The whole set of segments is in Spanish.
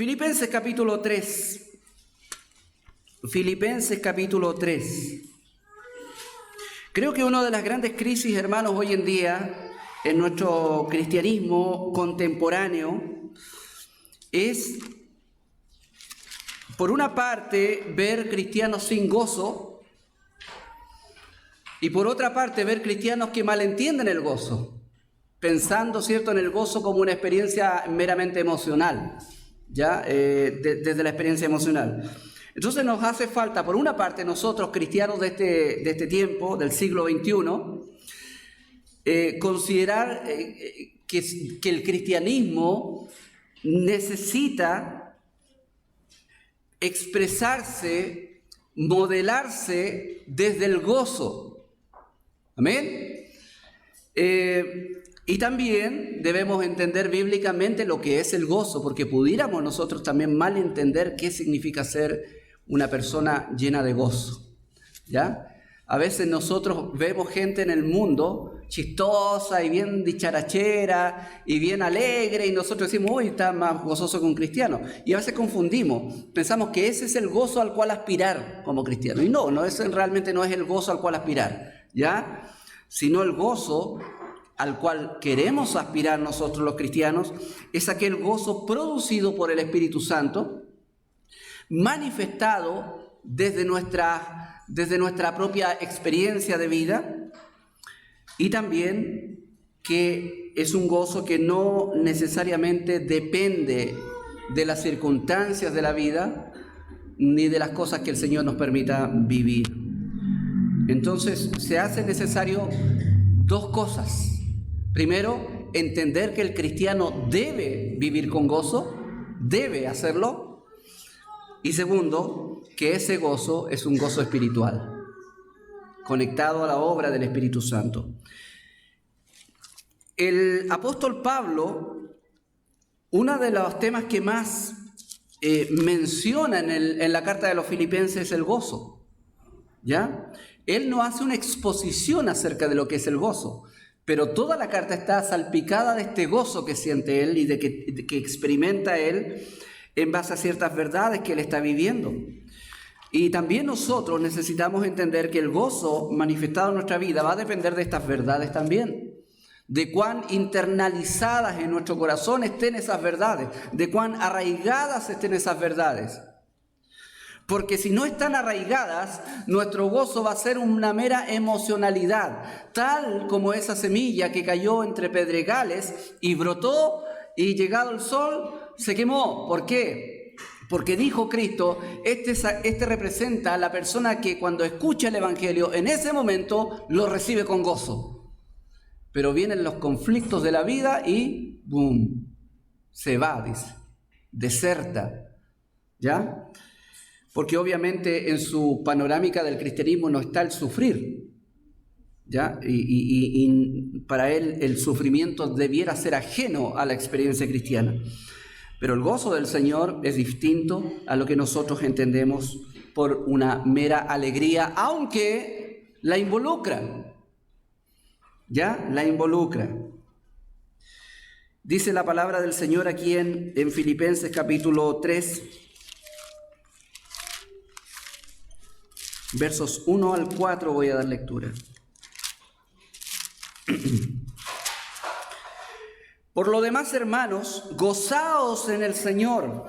Filipenses capítulo 3. Filipenses capítulo 3. Creo que una de las grandes crisis, hermanos, hoy en día en nuestro cristianismo contemporáneo es, por una parte, ver cristianos sin gozo y por otra parte, ver cristianos que malentienden el gozo, pensando, ¿cierto?, en el gozo como una experiencia meramente emocional, ¿ya? Desde la experiencia emocional. Entonces nos hace falta, por una parte, nosotros cristianos de este tiempo, del siglo XXI, considerar que el cristianismo necesita expresarse, modelarse desde el gozo. Amén. Y también debemos entender bíblicamente lo que es el gozo, porque pudiéramos nosotros también mal entender qué significa ser una persona llena de gozo, ¿ya? A veces nosotros vemos gente en el mundo chistosa y bien dicharachera y bien alegre y nosotros decimos, uy, está más gozoso que un cristiano. Y a veces confundimos, pensamos que ese es el gozo al cual aspirar como cristiano. Y no, ese realmente no es el gozo al cual aspirar, ¿ya? Sino el gozo al cual queremos aspirar nosotros los cristianos es aquel gozo producido por el Espíritu Santo, manifestado desde nuestra propia experiencia de vida, y también que es un gozo que no necesariamente depende de las circunstancias de la vida ni de las cosas que el Señor nos permita vivir. Entonces se hace necesario dos cosas. Primero, entender que el cristiano debe vivir con gozo, debe hacerlo. Y segundo, que ese gozo es un gozo espiritual, conectado a la obra del Espíritu Santo. El apóstol Pablo, uno de los temas que más menciona en la carta de los Filipenses es el gozo, ¿ya? Él no hace una exposición acerca de lo que es el gozo, pero toda la carta está salpicada de este gozo que siente él y de que experimenta él en base a ciertas verdades que él está viviendo. Y también nosotros necesitamos entender que el gozo manifestado en nuestra vida va a depender de estas verdades también, de cuán internalizadas en nuestro corazón estén esas verdades, de cuán arraigadas estén esas verdades. Porque si no están arraigadas, nuestro gozo va a ser una mera emocionalidad, tal como esa semilla que cayó entre pedregales y brotó y llegado el sol se quemó. ¿Por qué? Porque dijo Cristo, este representa a la persona que cuando escucha el Evangelio, en ese momento lo recibe con gozo. Pero vienen los conflictos de la vida y ¡boom! Se va, dice, deserta, ¿ya? Porque obviamente en su panorámica del cristianismo no está el sufrir, ¿ya? Y para él el sufrimiento debiera ser ajeno a la experiencia cristiana. Pero el gozo del Señor es distinto a lo que nosotros entendemos por una mera alegría, aunque la involucra, ¿ya? La involucra. Dice la palabra del Señor aquí en Filipenses capítulo 3, versos 1 al 4 voy a dar lectura. Por lo demás, hermanos, gozaos en el Señor.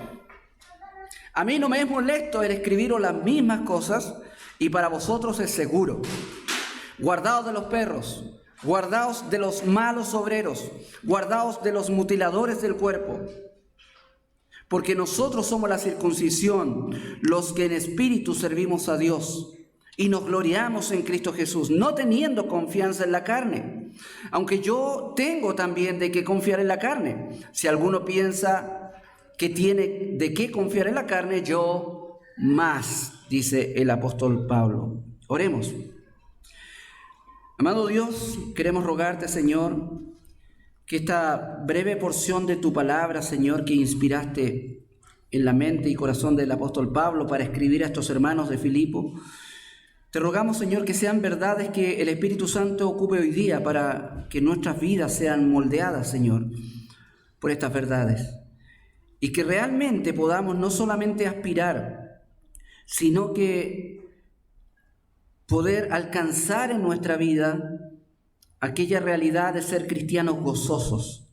A mí no me es molesto el escribiros las mismas cosas, y para vosotros es seguro. Guardaos de los perros, guardaos de los malos obreros, guardaos de los mutiladores del cuerpo. Porque nosotros somos la circuncisión, los que en espíritu servimos a Dios, y nos gloriamos en Cristo Jesús, no teniendo confianza en la carne, aunque yo tengo también de qué confiar en la carne. Si alguno piensa que tiene de qué confiar en la carne, yo más, dice el apóstol Pablo. Oremos. Amado Dios, queremos rogarte, Señor, que esta breve porción de tu palabra, Señor, que inspiraste en la mente y corazón del apóstol Pablo para escribir a estos hermanos de Filipo, te rogamos, Señor, que sean verdades que el Espíritu Santo ocupe hoy día para que nuestras vidas sean moldeadas, Señor, por estas verdades. y que realmente podamos no solamente aspirar, sino que poder alcanzar en nuestra vida aquella realidad de ser cristianos gozosos.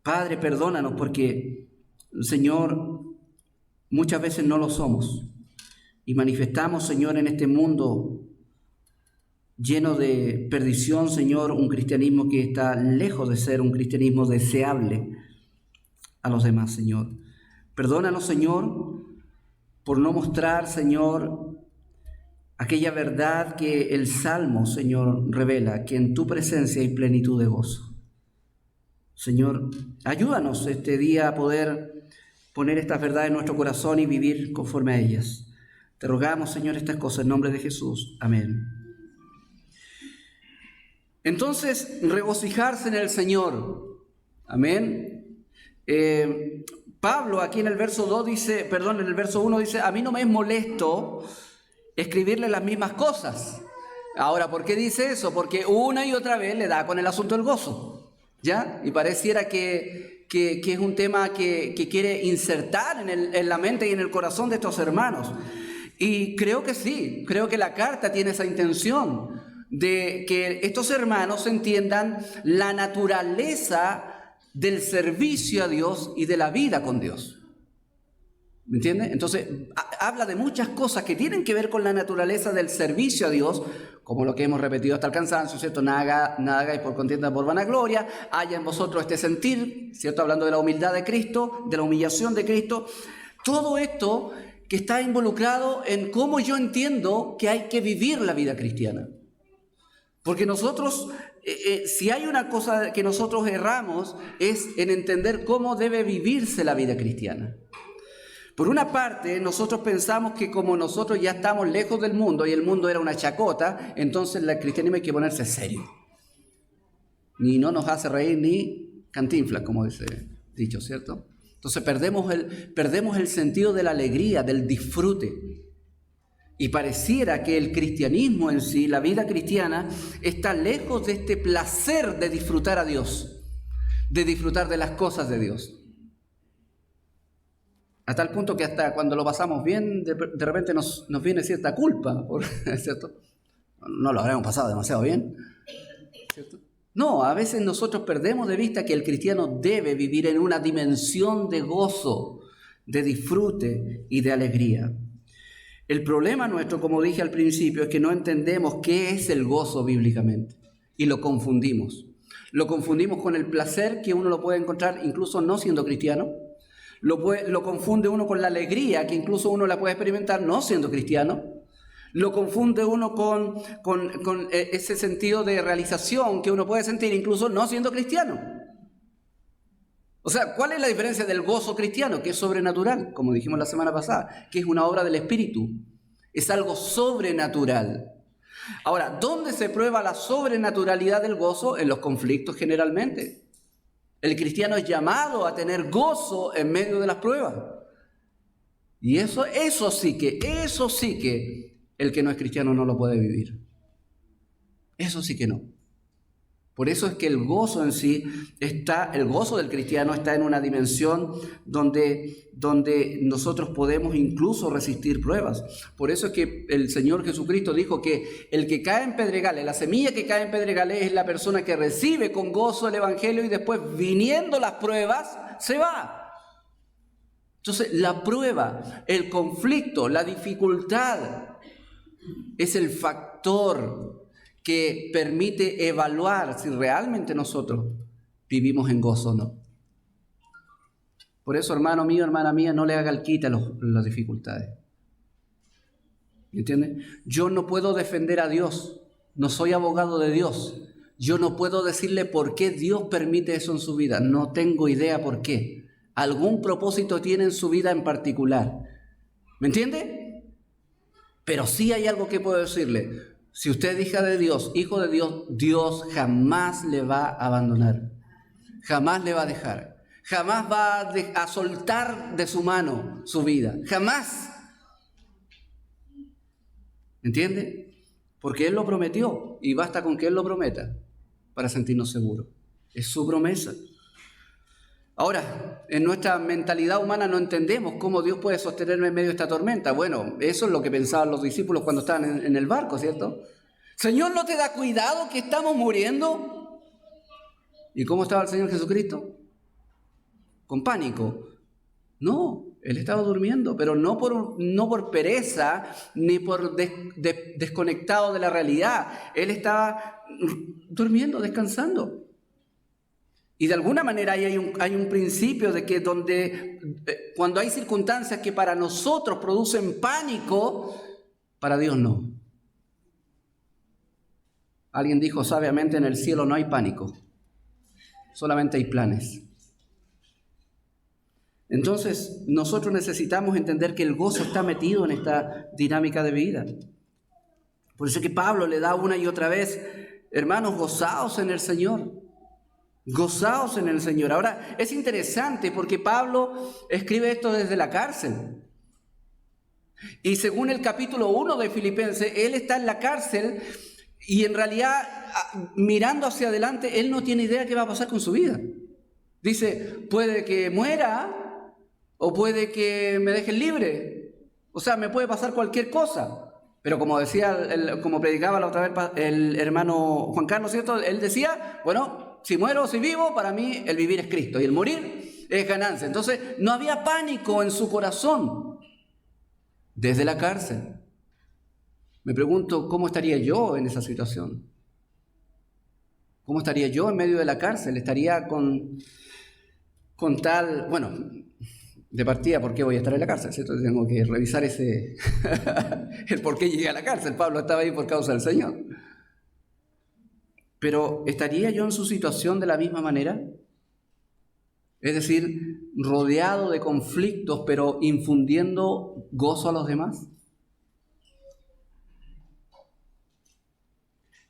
Padre, perdónanos porque, Señor, muchas veces no lo somos y manifestamos, Señor, en este mundo lleno de perdición, Señor, un cristianismo que está lejos de ser un cristianismo deseable a los demás, Señor. Perdónanos, Señor, por no mostrar, Señor, aquella verdad que el Salmo, Señor, revela, que en tu presencia hay plenitud de gozo. Señor, ayúdanos este día a poder poner estas verdades en nuestro corazón y vivir conforme a ellas. Te rogamos, Señor, estas cosas en nombre de Jesús. Amén. Entonces, regocijarse en el Señor. Amén. Pablo aquí en el verso 2 dice, en el verso 1 dice, a mí no me es molesto escribirle las mismas cosas. Ahora, ¿por qué dice eso? Porque una y otra vez le da con el asunto del gozo, ¿ya? Y pareciera que es un tema que quiere insertar en la mente y en el corazón de estos hermanos. Y creo que sí, creo que la carta tiene esa intención de que estos hermanos entiendan la naturaleza del servicio a Dios y de la vida con Dios. ¿Me entiende? Entonces, habla de muchas cosas que tienen que ver con la naturaleza del servicio a Dios, como lo que hemos repetido hasta el cansancio, ¿cierto? Nada hagáis por contienda, por vanagloria, haya en vosotros este sentir, ¿cierto? Hablando de la humildad de Cristo, de la humillación de Cristo. Todo esto que está involucrado en cómo yo entiendo que hay que vivir la vida cristiana. Porque nosotros, si hay una cosa que nosotros erramos, es en entender cómo debe vivirse la vida cristiana. Por una parte, nosotros pensamos que como nosotros ya estamos lejos del mundo y el mundo era una chacota, entonces el cristianismo hay que ponerse serio. Ni no nos hace reír ni Cantinflas, como dice dicho, ¿cierto? Entonces perdemos el sentido de la alegría, del disfrute. Y pareciera que el cristianismo en sí, la vida cristiana, está lejos de este placer de disfrutar a Dios, de disfrutar de las cosas de Dios. A tal punto que hasta cuando lo pasamos bien, de repente nos viene cierta culpa, ¿cierto? No lo habremos pasado demasiado bien, ¿cierto? No, a veces nosotros perdemos de vista que el cristiano debe vivir en una dimensión de gozo, de disfrute y de alegría. El problema nuestro, como dije al principio, es que no entendemos qué es el gozo bíblicamente y lo confundimos. Lo confundimos con el placer que uno lo puede encontrar incluso no siendo cristiano. Lo confunde uno con la alegría que incluso uno la puede experimentar no siendo cristiano. Lo confunde uno con ese sentido de realización que uno puede sentir incluso no siendo cristiano. O sea, ¿cuál es la diferencia del gozo cristiano? Que es sobrenatural, como dijimos la semana pasada, que es una obra del Espíritu. Es algo sobrenatural. Ahora, ¿dónde se prueba la sobrenaturalidad del gozo? En los conflictos generalmente. El cristiano es llamado a tener gozo en medio de las pruebas. Y eso sí que el que no es cristiano no lo puede vivir. Eso sí que no. Por eso es que el gozo en sí el gozo del cristiano está en una dimensión donde nosotros podemos incluso resistir pruebas. Por eso es que el Señor Jesucristo dijo que el que cae en pedregales, la semilla que cae en pedregales es la persona que recibe con gozo el evangelio y después viniendo las pruebas se va. Entonces la prueba, el conflicto, la dificultad es el factor que permite evaluar si realmente nosotros vivimos en gozo o no. Por eso, hermano mío, hermana mía, no le haga el quite a las dificultades. ¿Entiende? Yo no puedo defender a Dios, no soy abogado de Dios. Yo no puedo decirle por qué Dios permite eso en su vida. No tengo idea por qué. Algún propósito tiene en su vida en particular. ¿Me entiende? Pero sí hay algo que puedo decirle. Si usted es hija de Dios, hijo de Dios, Dios jamás le va a abandonar, jamás le va a dejar, jamás va a soltar de su mano su vida, jamás. ¿Entiende? Porque Él lo prometió y basta con que Él lo prometa para sentirnos seguros. Es su promesa. Ahora, en nuestra mentalidad humana no entendemos cómo Dios puede sostenerme en medio de esta tormenta. Bueno, eso es lo que pensaban los discípulos cuando estaban en el barco, ¿cierto? Señor, ¿no te da cuidado que estamos muriendo? ¿Y cómo estaba el Señor Jesucristo? Con pánico. No, Él estaba durmiendo, pero no por pereza ni por desconectado de la realidad. Él estaba durmiendo, descansando. Y de alguna manera hay un principio de que cuando hay circunstancias que para nosotros producen pánico, para Dios no. Alguien dijo sabiamente, en el cielo no hay pánico, solamente hay planes. Entonces, nosotros necesitamos entender que el gozo está metido en esta dinámica de vida. Por eso es que Pablo le da una y otra vez, hermanos, gozaos en el Señor. Gozaos en el Señor. Ahora, es interesante porque Pablo escribe esto desde la cárcel. Y según el capítulo 1 de Filipenses, él está en la cárcel y en realidad, mirando hacia adelante, él no tiene idea de qué va a pasar con su vida. Dice, puede que muera o puede que me dejen libre. O sea, me puede pasar cualquier cosa. Pero como como predicaba la otra vez el hermano Juan Carlos, ¿cierto? Él decía, bueno, si muero o si vivo, para mí el vivir es Cristo y el morir es ganancia. Entonces, no había pánico en su corazón desde la cárcel. Me pregunto, ¿cómo estaría yo en esa situación? ¿Cómo estaría yo en medio de la cárcel? Estaría con tal, bueno, de partida, ¿por qué voy a estar en la cárcel? ¿Cierto? Tengo que revisar el por qué llegué a la cárcel. Pablo estaba ahí por causa del Señor. Pero ¿estaría yo en su situación de la misma manera? Es decir, rodeado de conflictos, pero infundiendo gozo a los demás.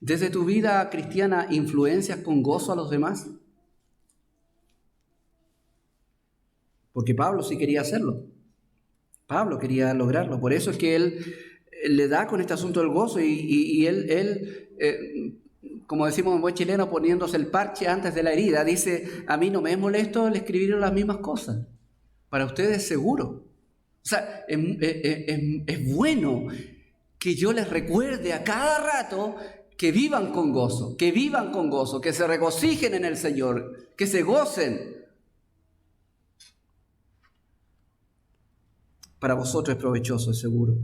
Desde tu vida cristiana, ¿influencias con gozo a los demás? Porque Pablo sí quería hacerlo. Pablo quería lograrlo. Por eso es que él le da con este asunto del gozo y él como decimos en buen chileno, poniéndose el parche antes de la herida, dice, a mí no me es molesto el escribir las mismas cosas. Para ustedes seguro. O sea, es bueno que yo les recuerde a cada rato que vivan con gozo, que se regocijen en el Señor, que se gocen. Para vosotros es provechoso, es seguro.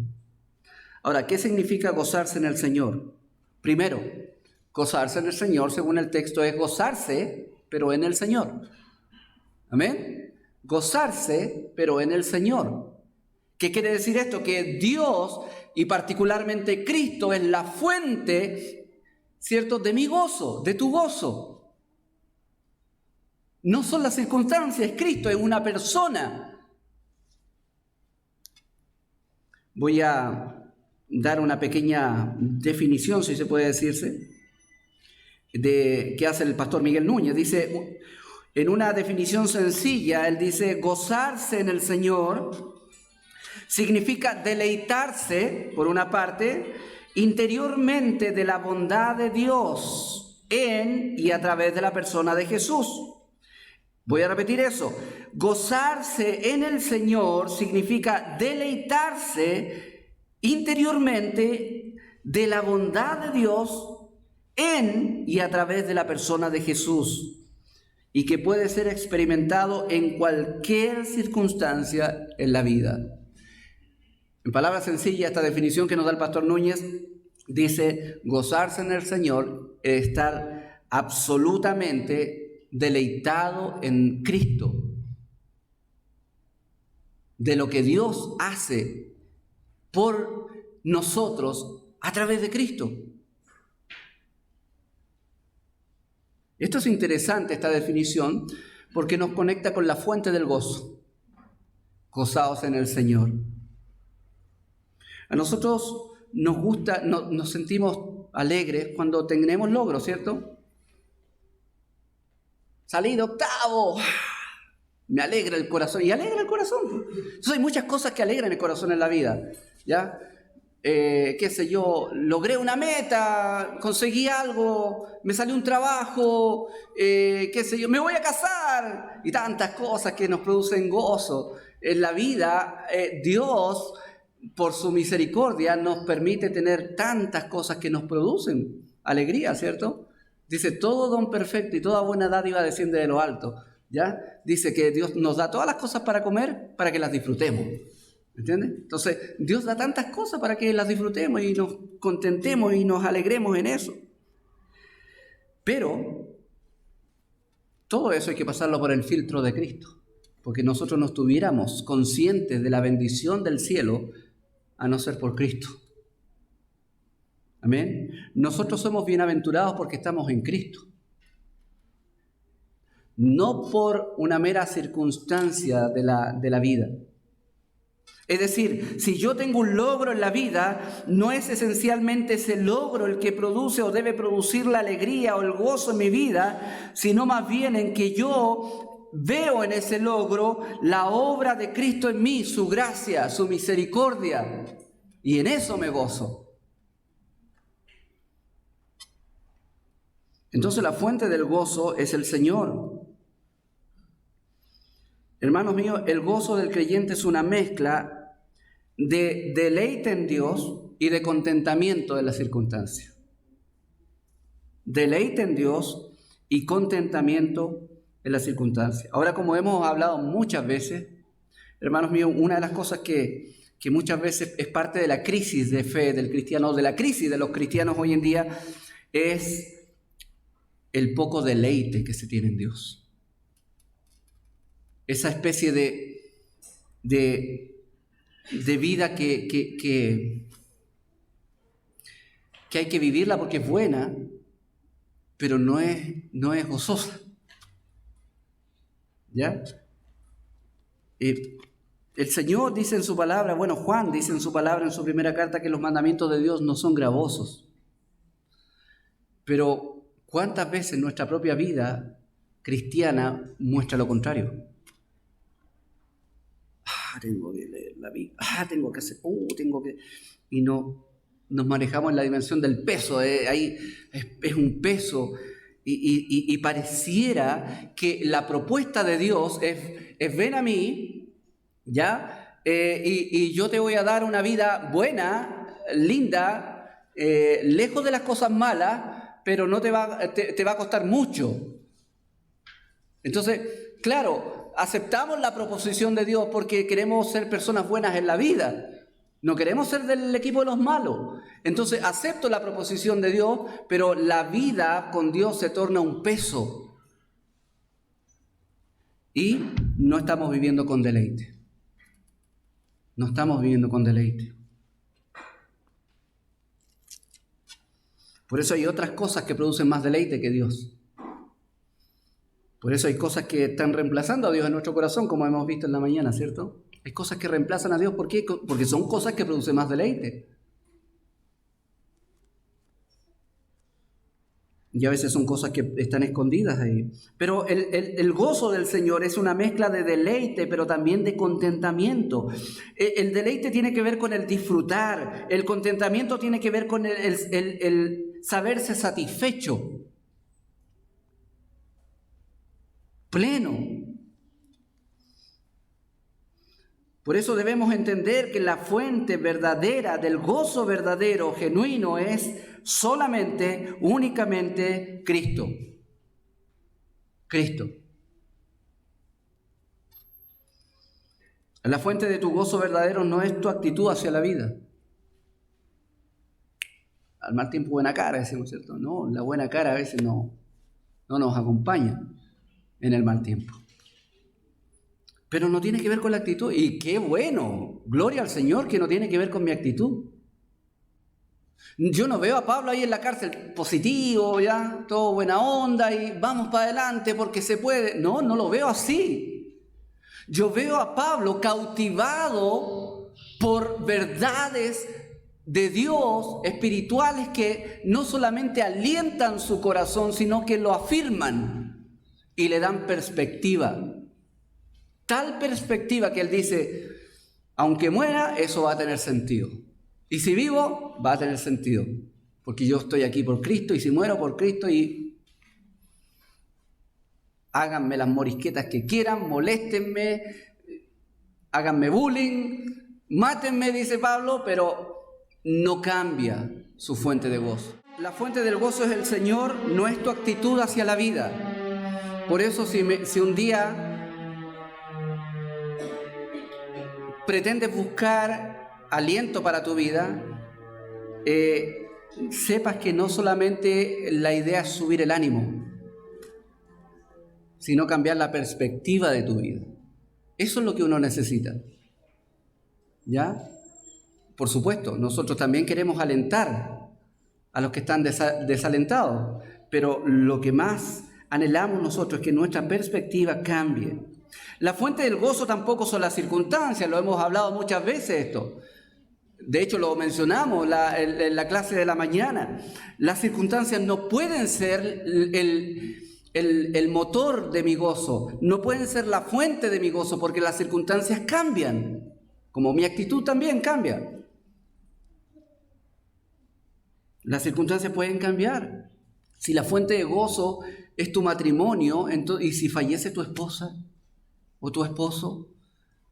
Ahora, ¿qué significa gozarse en el Señor? Primero, gozarse en el Señor, según el texto, es gozarse, pero en el Señor. ¿Amén? Gozarse, pero en el Señor. ¿Qué quiere decir esto? Que Dios, y particularmente Cristo, es la fuente, ¿cierto?, de mi gozo, de tu gozo. No son las circunstancias, Cristo es una persona. Voy a dar una pequeña definición, si se puede decirse, que hace el pastor Miguel Núñez. Dice, en una definición sencilla, él dice, gozarse en el Señor significa deleitarse, por una parte, interiormente de la bondad de Dios en y a través de la persona de Jesús. Voy a repetir eso. Gozarse en el Señor significa deleitarse interiormente de la bondad de Dios en y a través de la persona de Jesús, y que puede ser experimentado en cualquier circunstancia en la vida. En palabras sencillas, esta definición que nos da el pastor Núñez dice, gozarse en el Señor es estar absolutamente deleitado en Cristo, de lo que Dios hace por nosotros a través de Cristo. Esto es interesante, esta definición, porque nos conecta con la fuente del gozo. Gozaos en el Señor. A nosotros nos gusta, nos sentimos alegres cuando tenemos logros, ¿cierto? Salí de octavo, me alegra el corazón, y alegra el corazón. Entonces hay muchas cosas que alegran el corazón en la vida, ¿ya? qué sé yo, logré una meta, conseguí algo, me salió un trabajo, qué sé yo, me voy a casar, y tantas cosas que nos producen gozo. En la vida, Dios, por su misericordia, nos permite tener tantas cosas que nos producen alegría, ¿cierto? Dice, todo don perfecto y toda buena dádiva desciende de lo alto, ¿ya? Dice que Dios nos da todas las cosas para comer, para que las disfrutemos. ¿Entiendes? Entonces, Dios da tantas cosas para que las disfrutemos y nos contentemos y nos alegremos en eso. Pero todo eso hay que pasarlo por el filtro de Cristo, porque nosotros no estuviéramos conscientes de la bendición del cielo a no ser por Cristo. Amén. Nosotros somos bienaventurados porque estamos en Cristo, no por una mera circunstancia de la vida. Es decir, si yo tengo un logro en la vida, no es esencialmente ese logro el que produce o debe producir la alegría o el gozo en mi vida, sino más bien en que yo veo en ese logro la obra de Cristo en mí, su gracia, su misericordia, y en eso me gozo. Entonces la fuente del gozo es el Señor. Hermanos míos, el gozo del creyente es una mezcla de deleite en Dios y de contentamiento de las circunstancias. Deleite en Dios y contentamiento en las circunstancias. Ahora, como hemos hablado muchas veces, hermanos míos, una de las cosas que muchas veces es parte de la crisis de fe del cristiano, de la crisis de los cristianos hoy en día, es el poco deleite que se tiene en Dios. Esa especie de vida que hay que vivirla porque es buena, pero no es gozosa. ¿Ya? El Señor dice en su palabra, bueno, Juan dice en su palabra, en su primera carta, que los mandamientos de Dios no son gravosos. Pero ¿cuántas veces nuestra propia vida cristiana muestra lo contrario? Tengo que leer la Biblia, tengo que hacer, y no nos manejamos en la dimensión del peso, ahí es un peso, y pareciera que la propuesta de Dios es ven a mí, ¿ya? Y yo te voy a dar una vida buena, linda, lejos de las cosas malas, pero no te va a costar mucho. Entonces, claro, aceptamos la proposición de Dios porque queremos ser personas buenas en la vida. No queremos ser del equipo de los malos. Entonces acepto la proposición de Dios, pero la vida con Dios se torna un peso. Y no estamos viviendo con deleite. No estamos viviendo con deleite. Por eso hay otras cosas que producen más deleite que Dios. Por eso hay cosas que están reemplazando a Dios en nuestro corazón, como hemos visto en la mañana, ¿cierto? Hay cosas que reemplazan a Dios. ¿Por qué? Porque son cosas que producen más deleite. Y a veces son cosas que están escondidas ahí. Pero el gozo del Señor es una mezcla de deleite, pero también de contentamiento. El deleite tiene que ver con el disfrutar. El contentamiento tiene que ver con el saberse satisfecho. Pleno. Por eso debemos entender que la fuente verdadera del gozo verdadero, genuino, es solamente, únicamente Cristo. Cristo. La fuente de tu gozo verdadero no es tu actitud hacia la vida. Al mal tiempo buena cara, decimos, ¿cierto? No, la buena cara a veces no nos acompaña en el mal tiempo. Pero no tiene que ver con la actitud. Y qué bueno, gloria al Señor, que no tiene que ver con mi actitud. Yo no veo a Pablo ahí en la cárcel positivo, ya, todo buena onda y vamos para adelante porque se puede. No lo veo así. Yo veo a Pablo cautivado por verdades de Dios espirituales que no solamente alientan su corazón, sino que lo afirman y le dan perspectiva. Tal perspectiva que él dice, aunque muera, eso va a tener sentido. Y si vivo, va a tener sentido, porque yo estoy aquí por Cristo, y si muero por Cristo, y háganme las morisquetas que quieran, moléstenme, háganme bullying, mátenme, dice Pablo, pero no cambia su fuente de gozo. La fuente del gozo es el Señor, no es tu actitud hacia la vida. Por eso si un día pretendes buscar aliento para tu vida, sepas que no solamente la idea es subir el ánimo, sino cambiar la perspectiva de tu vida. Eso es lo que uno necesita. ¿Ya? Por supuesto, nosotros también queremos alentar a los que están desalentados, pero lo que más anhelamos nosotros es que nuestra perspectiva cambie. La fuente del gozo tampoco son las circunstancias, lo hemos hablado muchas veces esto. De hecho, lo mencionamos en la clase de la mañana. Las circunstancias no pueden ser el motor de mi gozo, no pueden ser la fuente de mi gozo, porque las circunstancias cambian, como mi actitud también cambia. Las circunstancias pueden cambiar. Si la fuente de gozo es tu matrimonio, y si fallece tu esposa o tu esposo,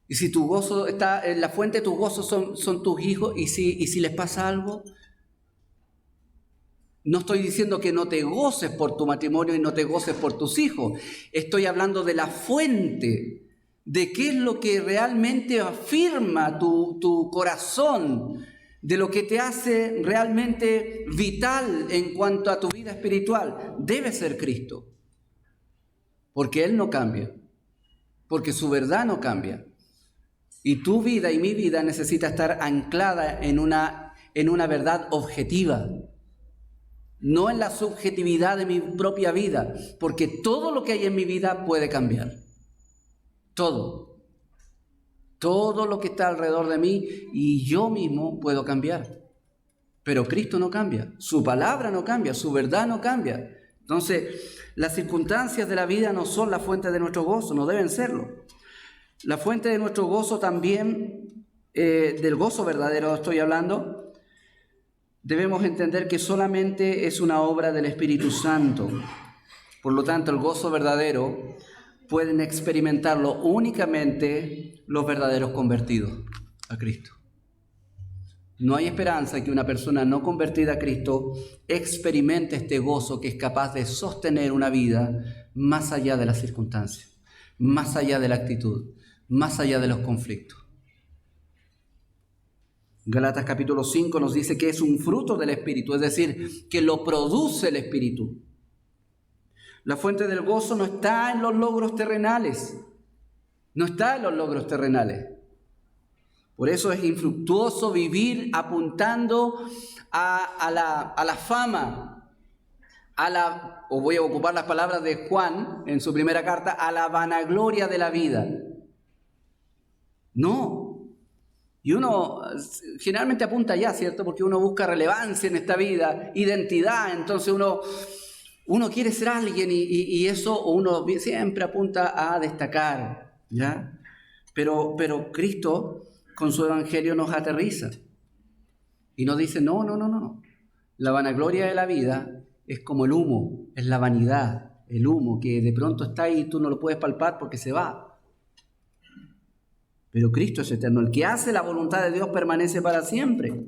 y si tu gozo está, la fuente de tu gozo son tus hijos, y si les pasa algo, no estoy diciendo que no te goces por tu matrimonio y no te goces por tus hijos. Estoy hablando de la fuente, de qué es lo que realmente afirma tu corazón, de lo que te hace realmente vital en cuanto a tu vida espiritual. Debe ser Cristo, porque Él no cambia, porque su verdad no cambia. Y tu vida y mi vida necesita estar anclada en una verdad objetiva, no en la subjetividad de mi propia vida, porque todo lo que hay en mi vida puede cambiar. Todo lo que está alrededor de mí y yo mismo puedo cambiar. Pero Cristo no cambia, su palabra no cambia, su verdad no cambia. Entonces, las circunstancias de la vida no son la fuente de nuestro gozo, no deben serlo. La fuente de nuestro gozo también, del gozo verdadero estoy hablando, debemos entender que solamente es una obra del Espíritu Santo. Por lo tanto, el gozo verdadero pueden experimentarlo únicamente los verdaderos convertidos a Cristo. No hay esperanza que una persona no convertida a Cristo experimente este gozo que es capaz de sostener una vida más allá de las circunstancias, más allá de la actitud, más allá de los conflictos. Gálatas capítulo 5 nos dice que es un fruto del Espíritu, es decir, que lo produce el Espíritu. La fuente del gozo no está en los logros terrenales, no está en los logros terrenales. Por eso es infructuoso vivir apuntando a la fama, o voy a ocupar las palabras de Juan en su primera carta, a la vanagloria de la vida. No. Y uno generalmente apunta allá, ¿cierto? Porque uno busca relevancia en esta vida, identidad, entonces uno quiere ser alguien y eso uno siempre apunta a destacar, ¿ya? Pero Cristo con su evangelio nos aterriza y nos dice, no. La vanagloria de la vida es como el humo, es la vanidad, el humo que de pronto está ahí y tú no lo puedes palpar porque se va. Pero Cristo es eterno, el que hace la voluntad de Dios permanece para siempre.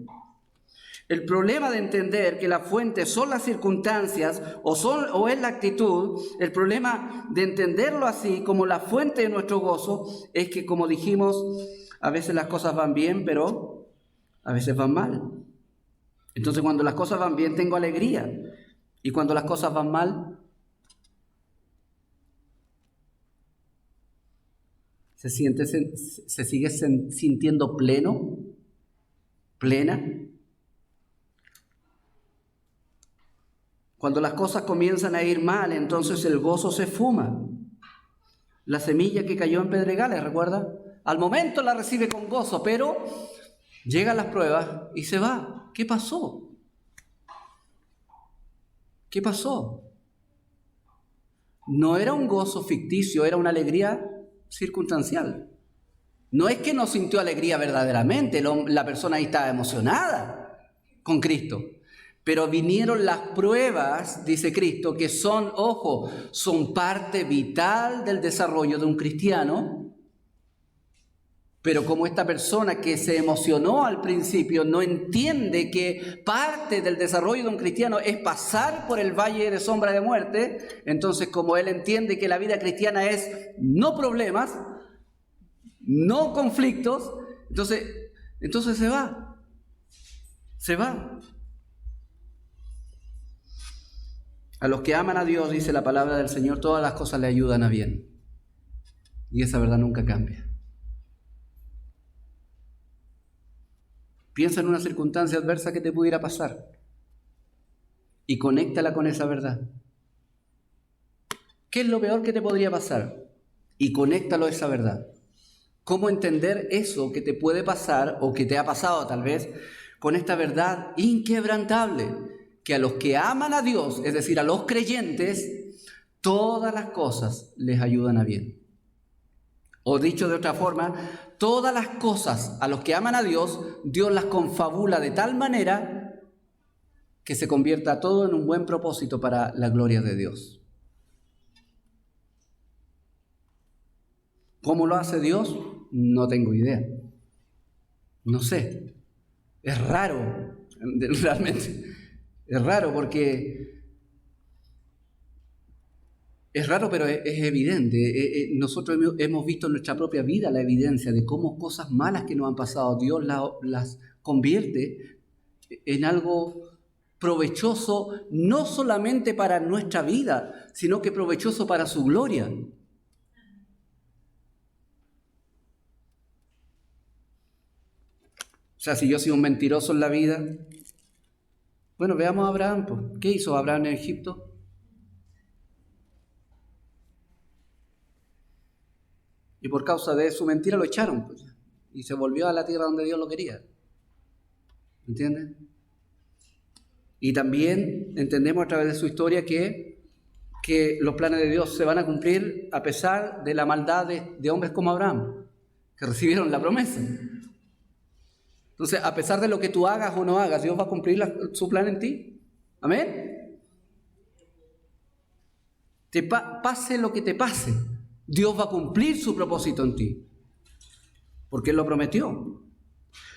El problema de entender que la fuente son las circunstancias o es la actitud, el problema de entenderlo así como la fuente de nuestro gozo es que, como dijimos, a veces las cosas van bien, pero a veces van mal. Entonces, cuando las cosas van bien tengo alegría y cuando las cosas van mal, se sigue sintiendo plena. Cuando las cosas comienzan a ir mal, entonces el gozo se esfuma. La semilla que cayó en pedregales, ¿recuerda? Al momento la recibe con gozo, pero llegan las pruebas y se va. ¿Qué pasó? ¿Qué pasó? No era un gozo ficticio, era una alegría circunstancial. No es que no sintió alegría verdaderamente, la persona ahí estaba emocionada con Cristo. Pero vinieron las pruebas, dice Cristo, que son, ojo, son parte vital del desarrollo de un cristiano. Pero como esta persona que se emocionó al principio no entiende que parte del desarrollo de un cristiano es pasar por el valle de sombra de muerte, entonces como él entiende que la vida cristiana es no problemas, no conflictos, entonces se va. A los que aman a Dios, dice la palabra del Señor, todas las cosas le ayudan a bien. Y esa verdad nunca cambia. Piensa en una circunstancia adversa que te pudiera pasar y conéctala con esa verdad. ¿Qué es lo peor que te podría pasar? Y conéctalo a esa verdad. ¿Cómo entender eso que te puede pasar o que te ha pasado tal vez con esta verdad inquebrantable? Que a los que aman a Dios, es decir, a los creyentes, todas las cosas les ayudan a bien. O dicho de otra forma, todas las cosas a los que aman a Dios, Dios las confabula de tal manera que se convierta todo en un buen propósito para la gloria de Dios. ¿Cómo lo hace Dios? No tengo idea. No sé. Es raro, realmente. Es raro porque... Es raro, pero es evidente. Nosotros hemos visto en nuestra propia vida la evidencia de cómo cosas malas que nos han pasado, Dios las convierte en algo provechoso, no solamente para nuestra vida, sino que provechoso para su gloria. O sea, si yo soy un mentiroso en la vida, bueno, veamos a Abraham, pues. ¿Qué hizo Abraham en Egipto? Y por causa de su mentira lo echaron, pues, y se volvió a la tierra donde Dios lo quería. ¿Entienden? Y también entendemos a través de su historia que los planes de Dios se van a cumplir a pesar de la maldad de hombres como Abraham, que recibieron la promesa. Entonces, a pesar de lo que tú hagas o no hagas, Dios va a cumplir su plan en ti. Amén. Pase lo que te pase, Dios va a cumplir su propósito en ti, porque Él lo prometió.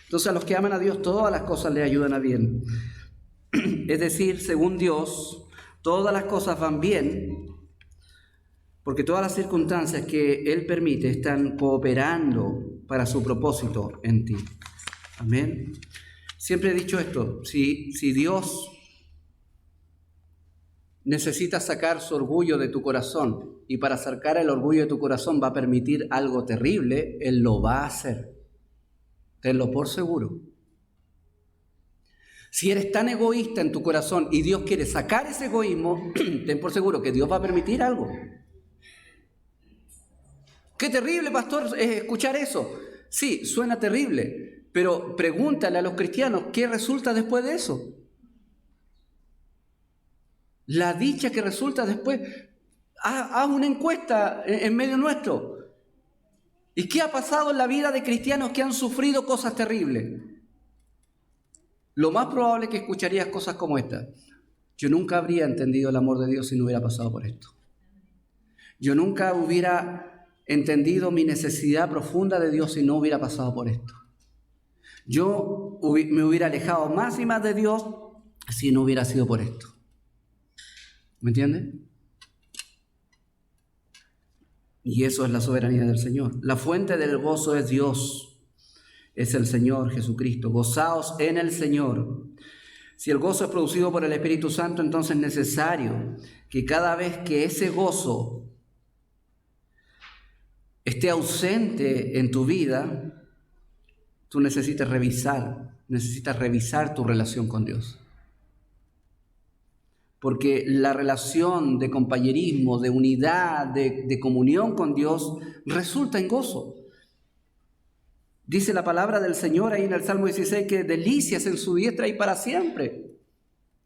Entonces, a los que aman a Dios, todas las cosas les ayudan a bien. Es decir, según Dios, todas las cosas van bien, porque todas las circunstancias que Él permite están cooperando para su propósito en ti. Amén. Siempre he dicho esto, si Dios necesita sacar su orgullo de tu corazón, y para sacar el orgullo de tu corazón va a permitir algo terrible, Él lo va a hacer. Tenlo por seguro. Si eres tan egoísta en tu corazón y Dios quiere sacar ese egoísmo, ten por seguro que Dios va a permitir algo. Qué terrible, pastor, escuchar eso. Sí, suena terrible. Pero pregúntale a los cristianos, ¿qué resulta después de eso? La dicha que resulta después. Haz una encuesta en medio nuestro. ¿Y qué ha pasado en la vida de cristianos que han sufrido cosas terribles? Lo más probable es que escucharías cosas como esta. Yo nunca habría entendido el amor de Dios si no hubiera pasado por esto. Yo nunca hubiera entendido mi necesidad profunda de Dios si no hubiera pasado por esto. Yo me hubiera alejado más y más de Dios si no hubiera sido por esto. ¿Me entienden? Y eso es la soberanía del Señor. La fuente del gozo es Dios, es el Señor Jesucristo. Gozaos en el Señor. Si el gozo es producido por el Espíritu Santo, entonces es necesario que cada vez que ese gozo esté ausente en tu vida, tú necesitas revisar tu relación con Dios. Porque la relación de compañerismo, de unidad, de comunión con Dios resulta en gozo. Dice la palabra del Señor ahí en el Salmo 16 que delicias en su diestra y para siempre.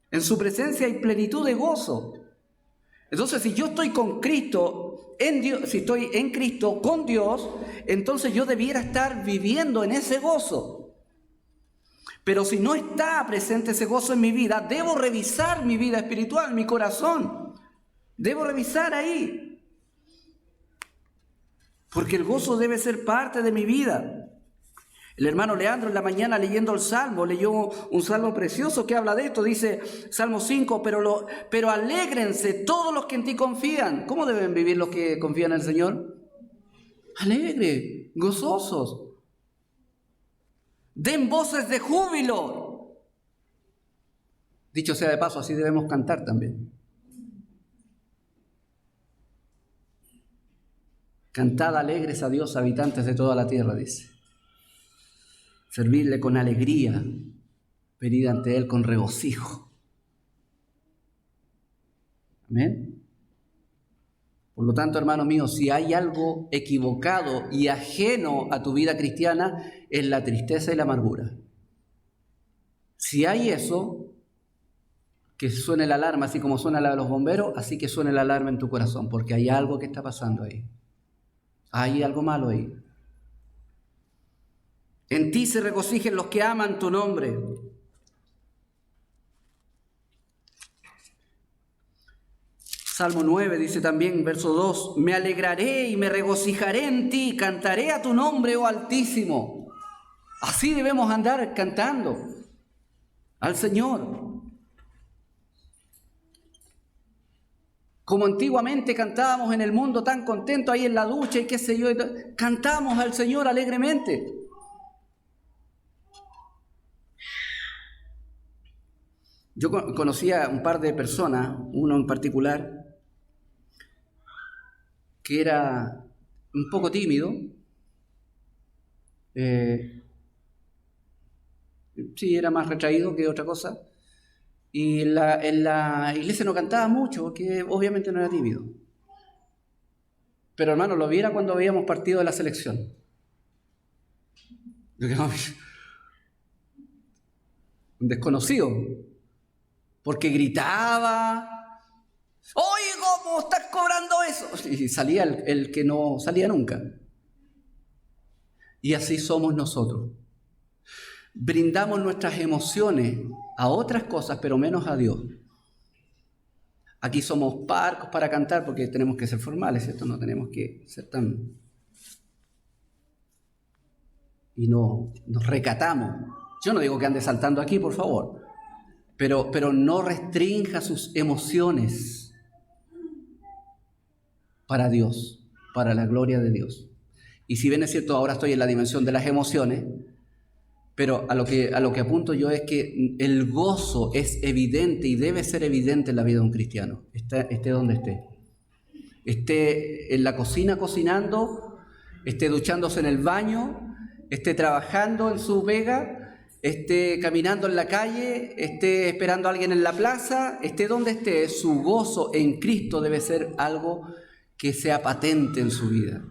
En su presencia hay plenitud de gozo. Entonces, si yo estoy con Cristo, en Dios, si estoy en Cristo con Dios, entonces yo debiera estar viviendo en ese gozo. Pero si no está presente ese gozo en mi vida, debo revisar mi vida espiritual, mi corazón. Debo revisar ahí. Porque el gozo debe ser parte de mi vida. El hermano Leandro en la mañana leyendo el Salmo, leyó un Salmo precioso que habla de esto. Dice, Salmo 5, pero alégrense todos los que en ti confían. ¿Cómo deben vivir los que confían en el Señor? Alegres, gozosos. Den voces de júbilo. Dicho sea de paso, así debemos cantar también. Cantad alegres a Dios, habitantes de toda la tierra, dice. Servirle con alegría, venid ante Él con regocijo. Amén. Por lo tanto, hermano mío, si hay algo equivocado y ajeno a tu vida cristiana, es la tristeza y la amargura. Si hay eso, que suene la alarma, así como suena la de los bomberos, así que suene la alarma en tu corazón, porque hay algo que está pasando ahí. Hay algo malo ahí. En ti se regocijen los que aman tu nombre. Salmo 9 dice también, verso 2, me alegraré y me regocijaré en ti, cantaré a tu nombre, oh Altísimo. Así debemos andar cantando al Señor. Como antiguamente cantábamos en el mundo tan contento ahí en la ducha y qué sé yo, cantamos al Señor alegremente. Yo conocía un par de personas, uno en particular, que era un poco tímido. Sí, era más retraído que otra cosa. Y en la iglesia no cantaba mucho, porque obviamente no era tímido. Pero hermano, lo viera cuando veíamos partido de la selección. Un desconocido. Porque gritaba, oye, ¿cómo estás cobrando eso? Y salía el que no salía nunca. Y así somos nosotros. Brindamos nuestras emociones a otras cosas, pero menos a Dios. Aquí somos parcos para cantar porque tenemos que ser formales, ¿cierto? No tenemos que ser tan... Y no nos recatamos. Yo no digo que ande saltando aquí, por favor. Pero no restrinja sus emociones para Dios, para la gloria de Dios. Y si bien es cierto, ahora estoy en la dimensión de las emociones, pero a lo que apunto yo es que el gozo es evidente y debe ser evidente en la vida de un cristiano, esté donde esté. Esté en la cocina cocinando, esté duchándose en el baño, esté trabajando en su vega, esté caminando en la calle, esté esperando a alguien en la plaza, esté donde esté, su gozo en Cristo debe ser algo que sea patente en su vida.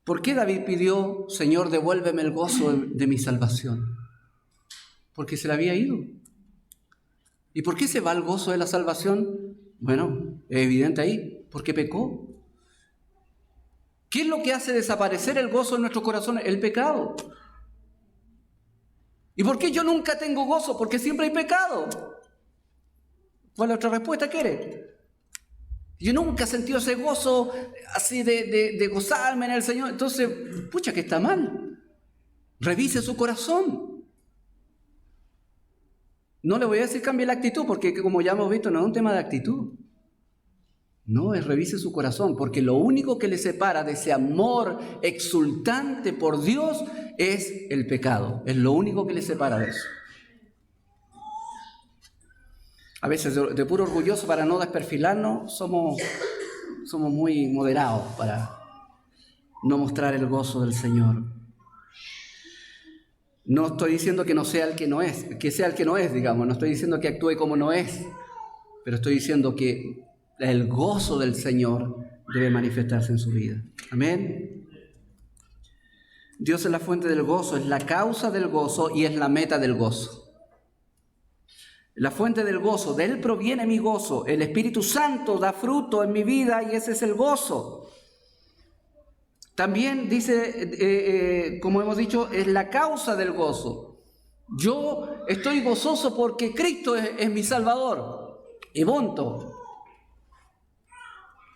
¿Por qué David pidió, Señor, devuélveme el gozo de mi salvación? Porque se le había ido. ¿Y por qué se va el gozo de la salvación? Bueno, es evidente ahí, porque pecó. ¿Qué es lo que hace desaparecer el gozo en nuestros corazones? El pecado. ¿Y por qué yo nunca tengo gozo? Porque siempre hay pecado. ¿Cuál es la otra respuesta quiere? Yo nunca he sentido ese gozo así de gozarme en el Señor. Entonces, pucha, que está mal. Revise su corazón. No le voy a decir cambie la actitud, porque como ya hemos visto, no es un tema de actitud. No, es revise su corazón, porque lo único que le separa de ese amor exultante por Dios es el pecado. Es lo único que le separa de eso. A veces de puro orgulloso, para no desperfilarnos, somos muy moderados para no mostrar el gozo del Señor. No estoy diciendo que no sea el que no es, que sea el que no es, digamos. No estoy diciendo que actúe como no es, pero estoy diciendo que el gozo del Señor debe manifestarse en su vida. Amén. Dios es la fuente del gozo, es la causa del gozo y es la meta del gozo. la fuente del gozo, de Él proviene mi gozo. El Espíritu Santo da fruto en mi vida y ese es el gozo. También dice, como hemos dicho, es la causa del gozo. Yo estoy gozoso porque Cristo es mi Salvador. Y punto.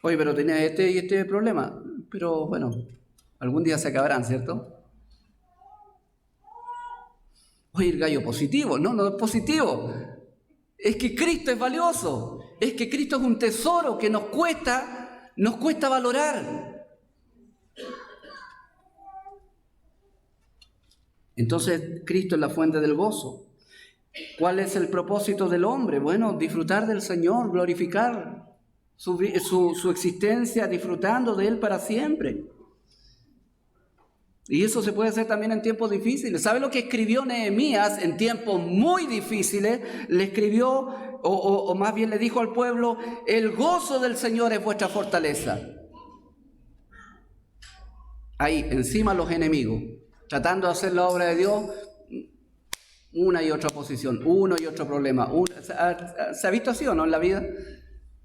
Oye, pero tenía este y este problema. Pero bueno, algún día se acabarán, ¿cierto? Oye, el gallo positivo. No, no es positivo. Es que Cristo es valioso. Es que Cristo es un tesoro que nos cuesta valorar. Entonces, Cristo es la fuente del gozo. ¿Cuál es el propósito del hombre? Bueno, disfrutar del Señor, glorificar su existencia, disfrutando de Él para siempre. Y eso se puede hacer también en tiempos difíciles. ¿Sabe lo que escribió Nehemías en tiempos muy difíciles? Le escribió, o más bien le dijo al pueblo, el gozo del Señor es vuestra fortaleza. Ahí, encima los enemigos, tratando de hacer la obra de Dios, una y otra oposición, uno y otro problema. ¿Se ha visto así o no en la vida?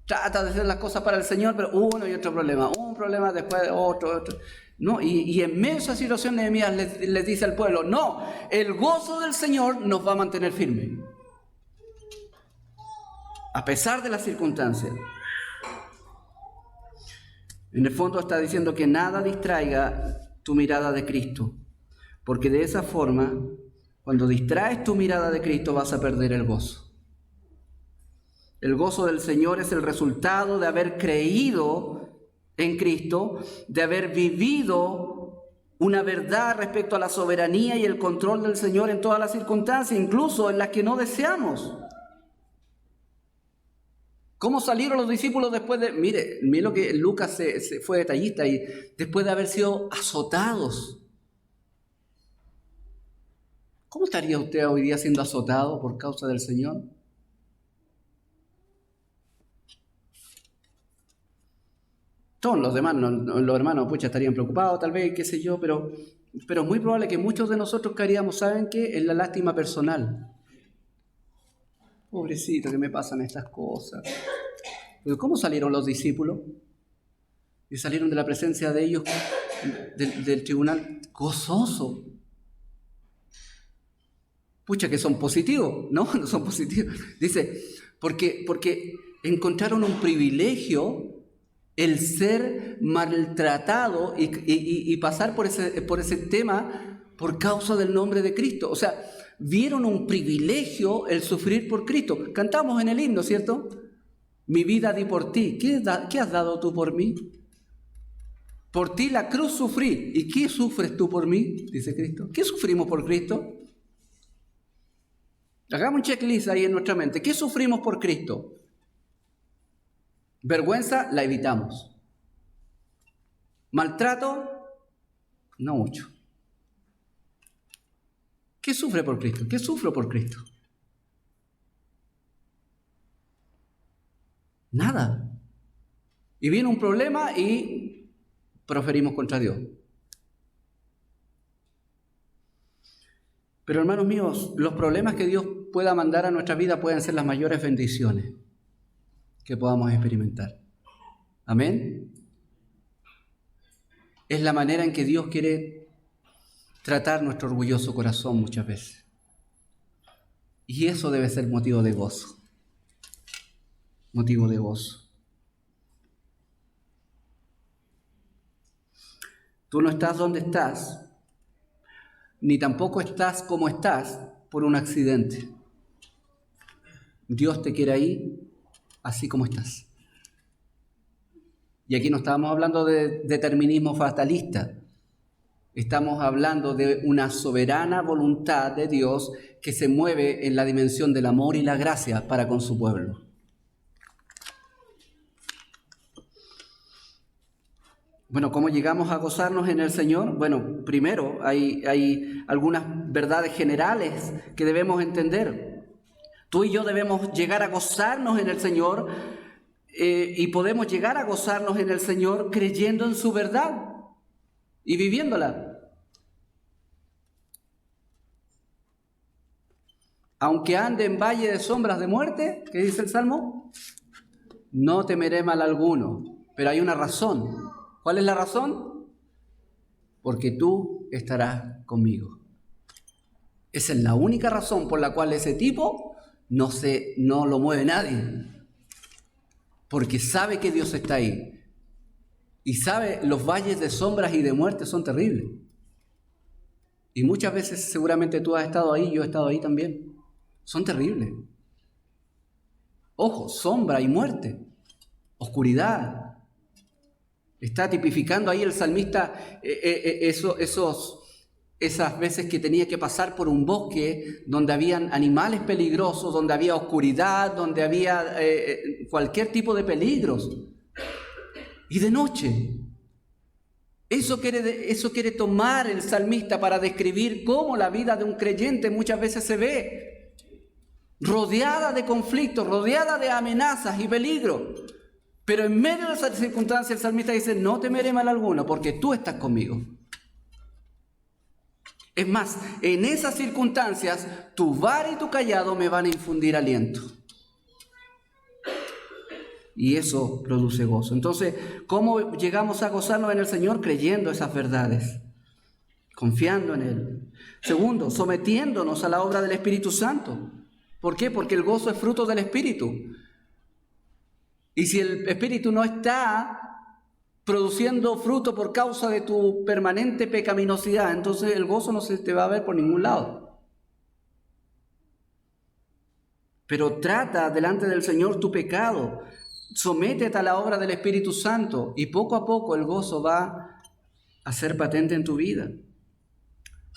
Trata de hacer las cosas para el Señor, pero uno y otro problema, un problema después de otro. No, y en medio de esa situación Nehemías les dice al pueblo, no, el gozo del Señor nos va a mantener firmes, a pesar de las circunstancias. En el fondo está diciendo que nada distraiga tu mirada de Cristo, porque de esa forma, cuando distraes tu mirada de Cristo, vas a perder el gozo. El gozo del Señor es el resultado de haber creído en Cristo, de haber vivido una verdad respecto a la soberanía y el control del Señor en todas las circunstancias, incluso en las que no deseamos. ¿Cómo salieron los discípulos después de...? Mire lo que Lucas se fue detallista, y después de haber sido azotados. ¿Cómo estaría usted hoy día siendo azotado por causa del Señor? Todos los demás, los hermanos, pucha, estarían preocupados, tal vez, qué sé yo, pero es muy probable que muchos de nosotros caeríamos, ¿saben qué? En la lástima personal. Pobrecito, que me pasan estas cosas. Pero ¿cómo salieron los discípulos? Y salieron de la presencia de ellos, del tribunal, gozoso. Pucha, que son positivos. No son positivos. Dice, porque encontraron un privilegio el ser maltratado y pasar por ese tema por causa del nombre de Cristo. O sea, vieron un privilegio el sufrir por Cristo. Cantamos en el himno, ¿cierto? Mi vida di por ti. ¿Qué has dado tú por mí? Por ti la cruz sufrí. ¿Y qué sufres tú por mí? Dice Cristo. ¿Qué sufrimos por Cristo? Hagamos un checklist ahí en nuestra mente. ¿Qué sufrimos por Cristo? Vergüenza la evitamos. Maltrato, no mucho. ¿Qué sufre por Cristo? ¿Qué sufro por Cristo? Nada. Y viene un problema y proferimos contra Dios. Pero hermanos míos, los problemas que Dios pueda mandar a nuestra vida pueden ser las mayores bendiciones que podamos experimentar. Amén. Es la manera en que Dios quiere tratar nuestro orgulloso corazón muchas veces. Y eso debe ser motivo de gozo. Motivo de gozo. Tú no estás donde estás, ni tampoco estás como estás por un accidente. Dios te quiere ahí, así como estás. Y aquí no estamos hablando de determinismo fatalista. Estamos hablando de una soberana voluntad de Dios que se mueve en la dimensión del amor y la gracia para con su pueblo. Bueno, ¿cómo llegamos a gozarnos en el Señor? Bueno, primero hay algunas verdades generales que debemos entender. Tú y yo debemos llegar a gozarnos en el Señor y podemos llegar a gozarnos en el Señor creyendo en su verdad y viviéndola. Aunque ande en valle de sombras de muerte, ¿qué dice el Salmo? No temeré mal alguno. Pero hay una razón. ¿Cuál es la razón? Porque tú estarás conmigo. Esa es la única razón por la cual ese tipo no lo mueve nadie. Porque sabe que Dios está ahí. Y sabe, los valles de sombras y de muerte son terribles. Y muchas veces seguramente tú has estado ahí, yo he estado ahí también. Son terribles. Ojo, sombra y muerte, oscuridad. Está tipificando ahí el salmista esas veces que tenía que pasar por un bosque donde habían animales peligrosos, donde había oscuridad, donde había cualquier tipo de peligros. Y de noche. Eso quiere tomar el salmista para describir cómo la vida de un creyente muchas veces se ve rodeada de conflictos, rodeada de amenazas y peligros. Pero en medio de esas circunstancias el salmista dice, no temeré mal alguno porque tú estás conmigo. Es más, en esas circunstancias tu vara y tu cayado me van a infundir aliento. Y eso produce gozo. Entonces, ¿cómo llegamos a gozarnos en el Señor? Creyendo esas verdades, confiando en Él. Segundo, sometiéndonos a la obra del Espíritu Santo. ¿Por qué? Porque el gozo es fruto del Espíritu. Y si el Espíritu no está produciendo fruto por causa de tu permanente pecaminosidad, entonces el gozo no se te va a ver por ningún lado. Pero trata delante del Señor tu pecado. Sométete a la obra del Espíritu Santo y poco a poco el gozo va a ser patente en tu vida.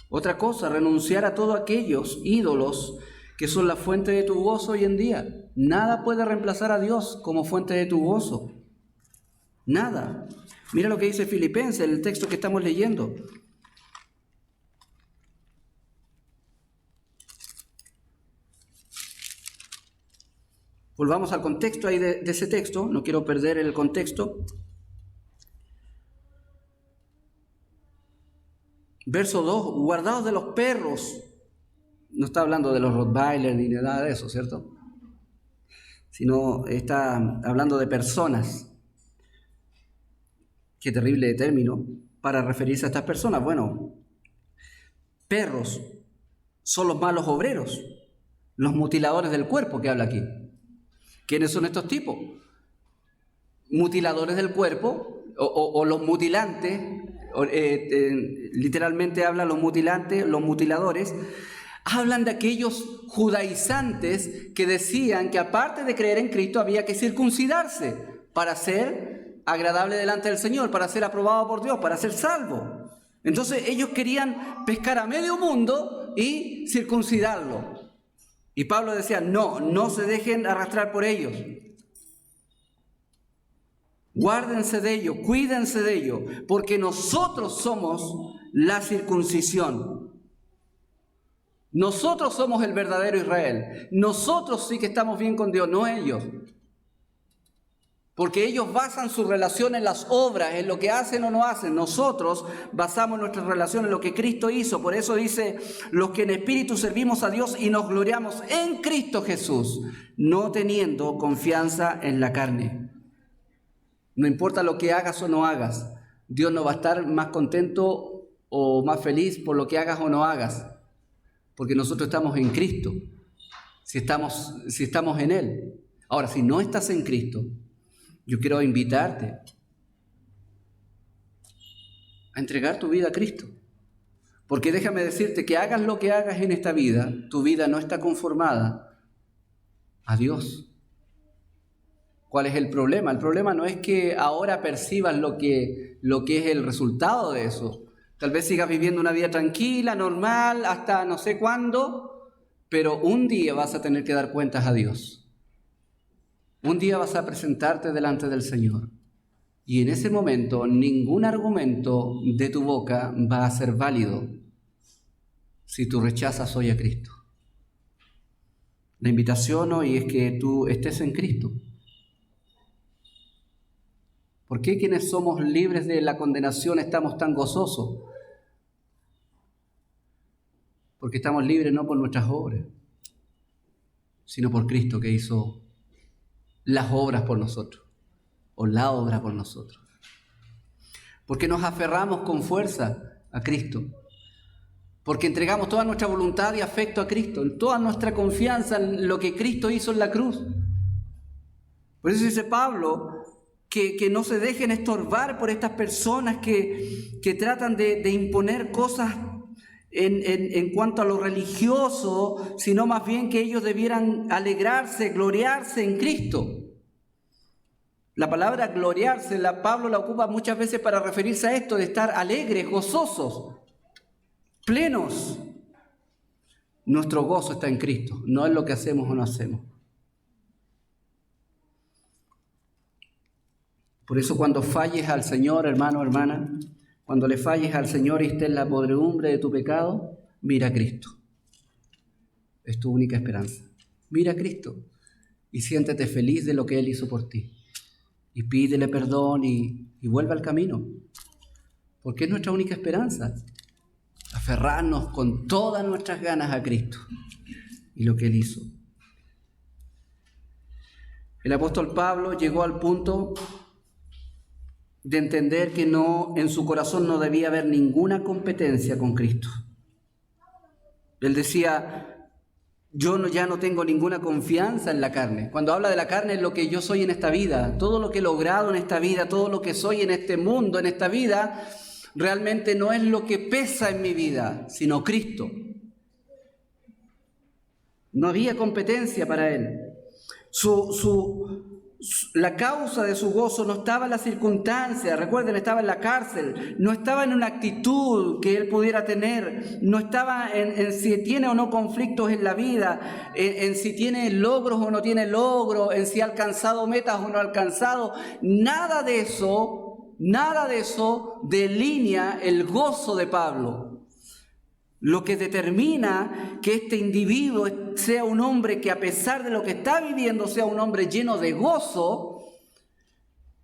Otra cosa, renunciar a todos aquellos ídolos que son la fuente de tu gozo hoy en día. Nada puede reemplazar a Dios como fuente de tu gozo. Nada. Mira lo que dice Filipenses, el texto que estamos leyendo. Volvamos al contexto ahí de ese texto, no quiero perder el contexto. Verso 2, guardaos de los perros. No está hablando de los Rottweiler ni de nada de eso, ¿cierto? Sino está hablando de personas. Qué terrible término para referirse a estas personas. Bueno, perros son los malos obreros, los mutiladores del cuerpo que habla aquí. ¿Quiénes son estos tipos? Mutiladores del cuerpo o los mutilantes, literalmente habla los mutilantes, los mutiladores, hablan de aquellos judaizantes que decían que aparte de creer en Cristo había que circuncidarse para ser agradable delante del Señor, para ser aprobado por Dios, para ser salvo. Entonces ellos querían pescar a medio mundo y circuncidarlo. Y Pablo decía, no se dejen arrastrar por ellos. Guárdense de ellos, cuídense de ellos, porque nosotros somos la circuncisión. Nosotros somos el verdadero Israel. Nosotros sí que estamos bien con Dios, no ellos. Porque ellos basan su relación en las obras, en lo que hacen o no hacen. Nosotros basamos nuestra relación en lo que Cristo hizo. Por eso dice, los que en espíritu servimos a Dios y nos gloriamos en Cristo Jesús, no teniendo confianza en la carne. No importa lo que hagas o no hagas, Dios no va a estar más contento o más feliz por lo que hagas o no hagas. Porque nosotros estamos en Cristo, si estamos en Él. Ahora, si no estás en Cristo, yo quiero invitarte a entregar tu vida a Cristo. Porque déjame decirte que hagas lo que hagas en esta vida, tu vida no está conformada a Dios. ¿Cuál es el problema? El problema no es que ahora percibas lo que es el resultado de eso. Tal vez sigas viviendo una vida tranquila, normal, hasta no sé cuándo, pero un día vas a tener que dar cuentas a Dios. Un día vas a presentarte delante del Señor y en ese momento ningún argumento de tu boca va a ser válido si tú rechazas hoy a Cristo. La invitación hoy es que tú estés en Cristo. ¿Por qué quienes somos libres de la condenación estamos tan gozosos? Porque estamos libres no por nuestras obras, sino por Cristo que hizo las obras por nosotros, o la obra por nosotros. Porque nos aferramos con fuerza a Cristo, porque entregamos toda nuestra voluntad y afecto a Cristo, toda nuestra confianza en lo que Cristo hizo en la cruz. Por eso dice Pablo que no se dejen estorbar por estas personas que tratan de imponer cosas en cuanto a lo religioso, sino más bien que ellos debieran alegrarse, gloriarse en Cristo. La palabra gloriarse, Pablo la ocupa muchas veces para referirse a esto de estar alegres, gozosos, plenos. Nuestro gozo está en Cristo, no en lo que hacemos o no hacemos. Por eso cuando falles al Señor, hermano, hermana, cuando le falles al Señor y estés en la podredumbre de tu pecado, mira a Cristo. Es tu única esperanza. Mira a Cristo y siéntete feliz de lo que Él hizo por ti. Y pídele perdón y vuelve al camino. Porque es nuestra única esperanza. Aferrarnos con todas nuestras ganas a Cristo y lo que Él hizo. El apóstol Pablo llegó al punto de entender que en su corazón no debía haber ninguna competencia con Cristo. Él decía, yo ya no tengo ninguna confianza en la carne. Cuando habla de la carne es lo que yo soy en esta vida, todo lo que he logrado en esta vida, todo lo que soy en este mundo, en esta vida, realmente no es lo que pesa en mi vida, sino Cristo. No había competencia para él. La causa de su gozo no estaba en la circunstancia, recuerden, estaba en la cárcel, no estaba en una actitud que él pudiera tener, no estaba en si tiene o no conflictos en la vida, en si tiene logros o no tiene logros, en si ha alcanzado metas o no ha alcanzado. Nada de eso delinea el gozo de Pablo. Lo que determina que este individuo sea un hombre que a pesar de lo que está viviendo sea un hombre lleno de gozo,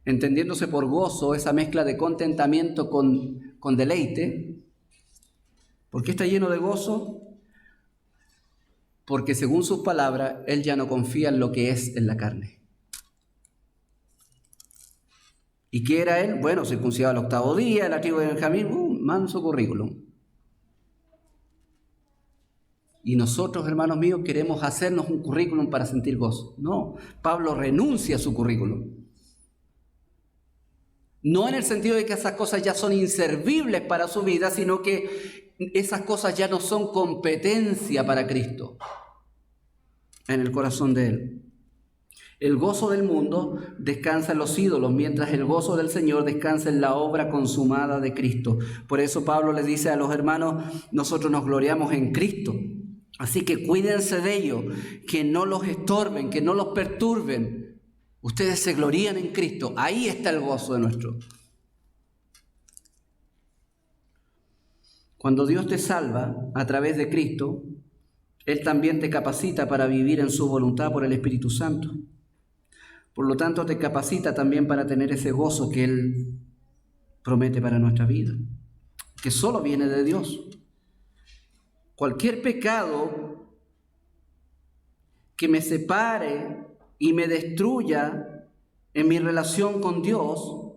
entendiéndose por gozo esa mezcla de contentamiento con deleite. ¿Por qué está lleno de gozo? Porque según sus palabras, él ya no confía en lo que es en la carne. ¿Y qué era él? Bueno, circuncidado al 8º día, la tribu de Benjamín, manso currículum. Y nosotros, hermanos míos, queremos hacernos un currículum para sentir gozo. No, Pablo renuncia a su currículum. No en el sentido de que esas cosas ya son inservibles para su vida, sino que esas cosas ya no son competencia para Cristo en el corazón de él. El gozo del mundo descansa en los ídolos, mientras el gozo del Señor descansa en la obra consumada de Cristo. Por eso Pablo les dice a los hermanos, nosotros nos gloriamos en Cristo. Así que cuídense de ellos, que no los estorben, que no los perturben. Ustedes se glorían en Cristo. Ahí está el gozo de nuestro. Cuando Dios te salva a través de Cristo, Él también te capacita para vivir en su voluntad por el Espíritu Santo. Por lo tanto, te capacita también para tener ese gozo que Él promete para nuestra vida, que solo viene de Dios. Cualquier pecado que me separe y me destruya en mi relación con Dios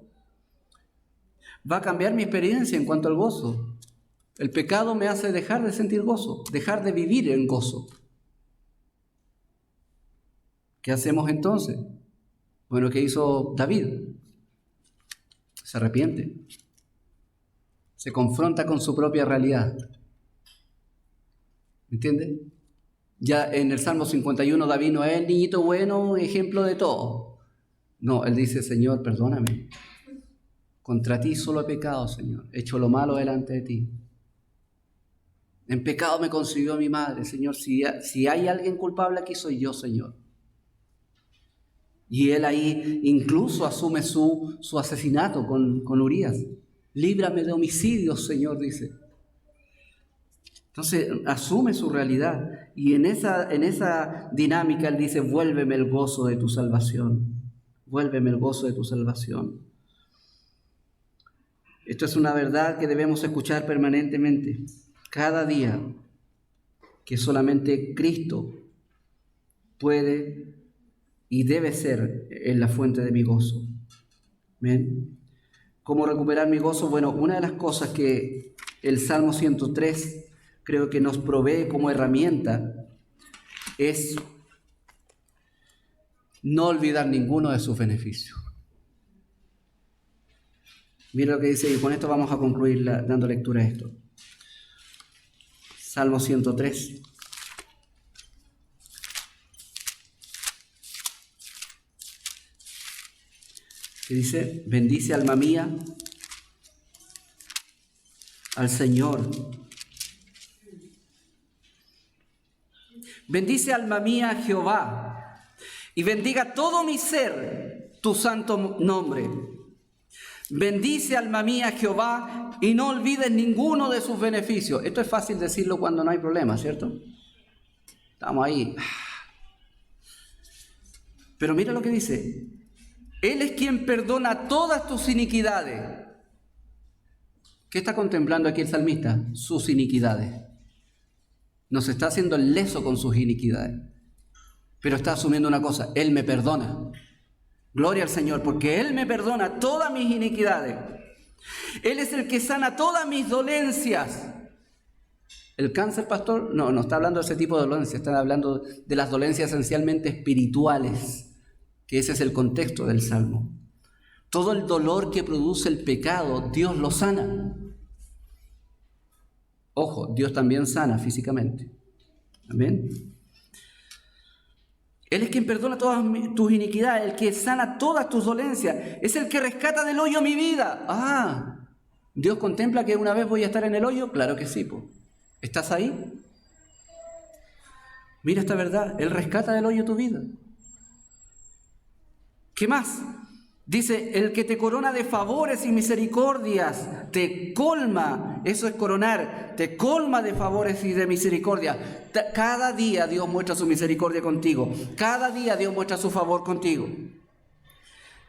va a cambiar mi experiencia en cuanto al gozo. El pecado me hace dejar de sentir gozo, dejar de vivir en gozo. ¿Qué hacemos entonces? Bueno, ¿qué hizo David? Se arrepiente. Se confronta con su propia realidad. ¿Entiende? Ya en el Salmo 51 David no es el niñito bueno, ejemplo de todo. No, él dice, Señor, perdóname. Contra ti solo he pecado, Señor. He hecho lo malo delante de ti. En pecado me concibió mi madre, Señor. Si hay alguien culpable aquí, soy yo, Señor. Y él ahí incluso asume su asesinato con Urías. Líbrame de homicidios, Señor, dice. Entonces asume su realidad y en esa dinámica él dice, vuélveme el gozo de tu salvación. Vuélveme el gozo de tu salvación. Esto es una verdad que debemos escuchar permanentemente, cada día, que solamente Cristo puede y debe ser en la fuente de mi gozo. ¿Amén? ¿Cómo recuperar mi gozo? Bueno, una de las cosas que el Salmo 103 creo que nos provee como herramienta es no olvidar ninguno de sus beneficios. Mira lo que dice, y con esto vamos a concluir dando lectura a esto. Salmo 103. Que dice: bendice alma mía al Señor. Bendice alma mía a Jehová, y bendiga todo mi ser tu santo nombre. Bendice alma mía a Jehová, y no olvides ninguno de sus beneficios. Esto es fácil decirlo cuando no hay problema, ¿cierto? Estamos ahí. Pero mira lo que dice: Él es quien perdona todas tus iniquidades. ¿Qué está contemplando aquí el salmista? Sus iniquidades. No se está haciendo el leso con sus iniquidades, pero está asumiendo una cosa: Él me perdona. Gloria al Señor, porque Él me perdona todas mis iniquidades. Él es el que sana todas mis dolencias. ¿El cáncer, pastor? No está hablando de ese tipo de dolencias, está hablando de las dolencias esencialmente espirituales, que ese es el contexto del Salmo. Todo el dolor que produce el pecado, Dios lo sana. Ojo, Dios también sana físicamente. Amén. Él es quien perdona todas tus iniquidades, el que sana todas tus dolencias, es el que rescata del hoyo mi vida. ¿Dios contempla que una vez voy a estar en el hoyo? Claro que sí, po. ¿Estás ahí? Mira esta verdad, Él rescata del hoyo tu vida. ¿Qué más? Dice: el que te corona de favores y misericordias, te colma, eso es coronar, te colma de favores y de misericordia. Cada día Dios muestra su misericordia contigo, cada día Dios muestra su favor contigo.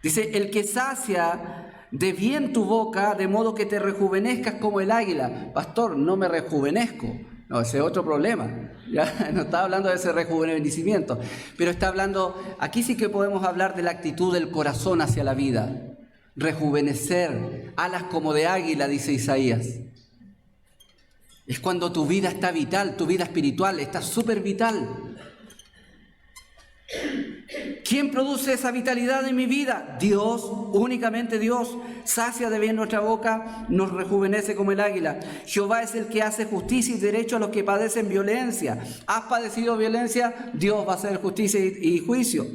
Dice: el que sacia de bien tu boca, de modo que te rejuvenezcas como el águila. Pastor, no me rejuvenezco. No, ese es otro problema. Ya no está hablando de ese rejuvenecimiento, pero está hablando, aquí sí que podemos hablar de la actitud del corazón hacia la vida. Rejuvenecer, alas como de águila, dice Isaías. Es cuando tu vida está vital, tu vida espiritual está súper vital. ¿Quién produce esa vitalidad en mi vida? Dios, únicamente Dios. Sacia de bien nuestra boca, nos rejuvenece como el águila. Jehová es el que hace justicia y derecho a los que padecen violencia. ¿Has padecido violencia? Dios va a hacer justicia y juicio.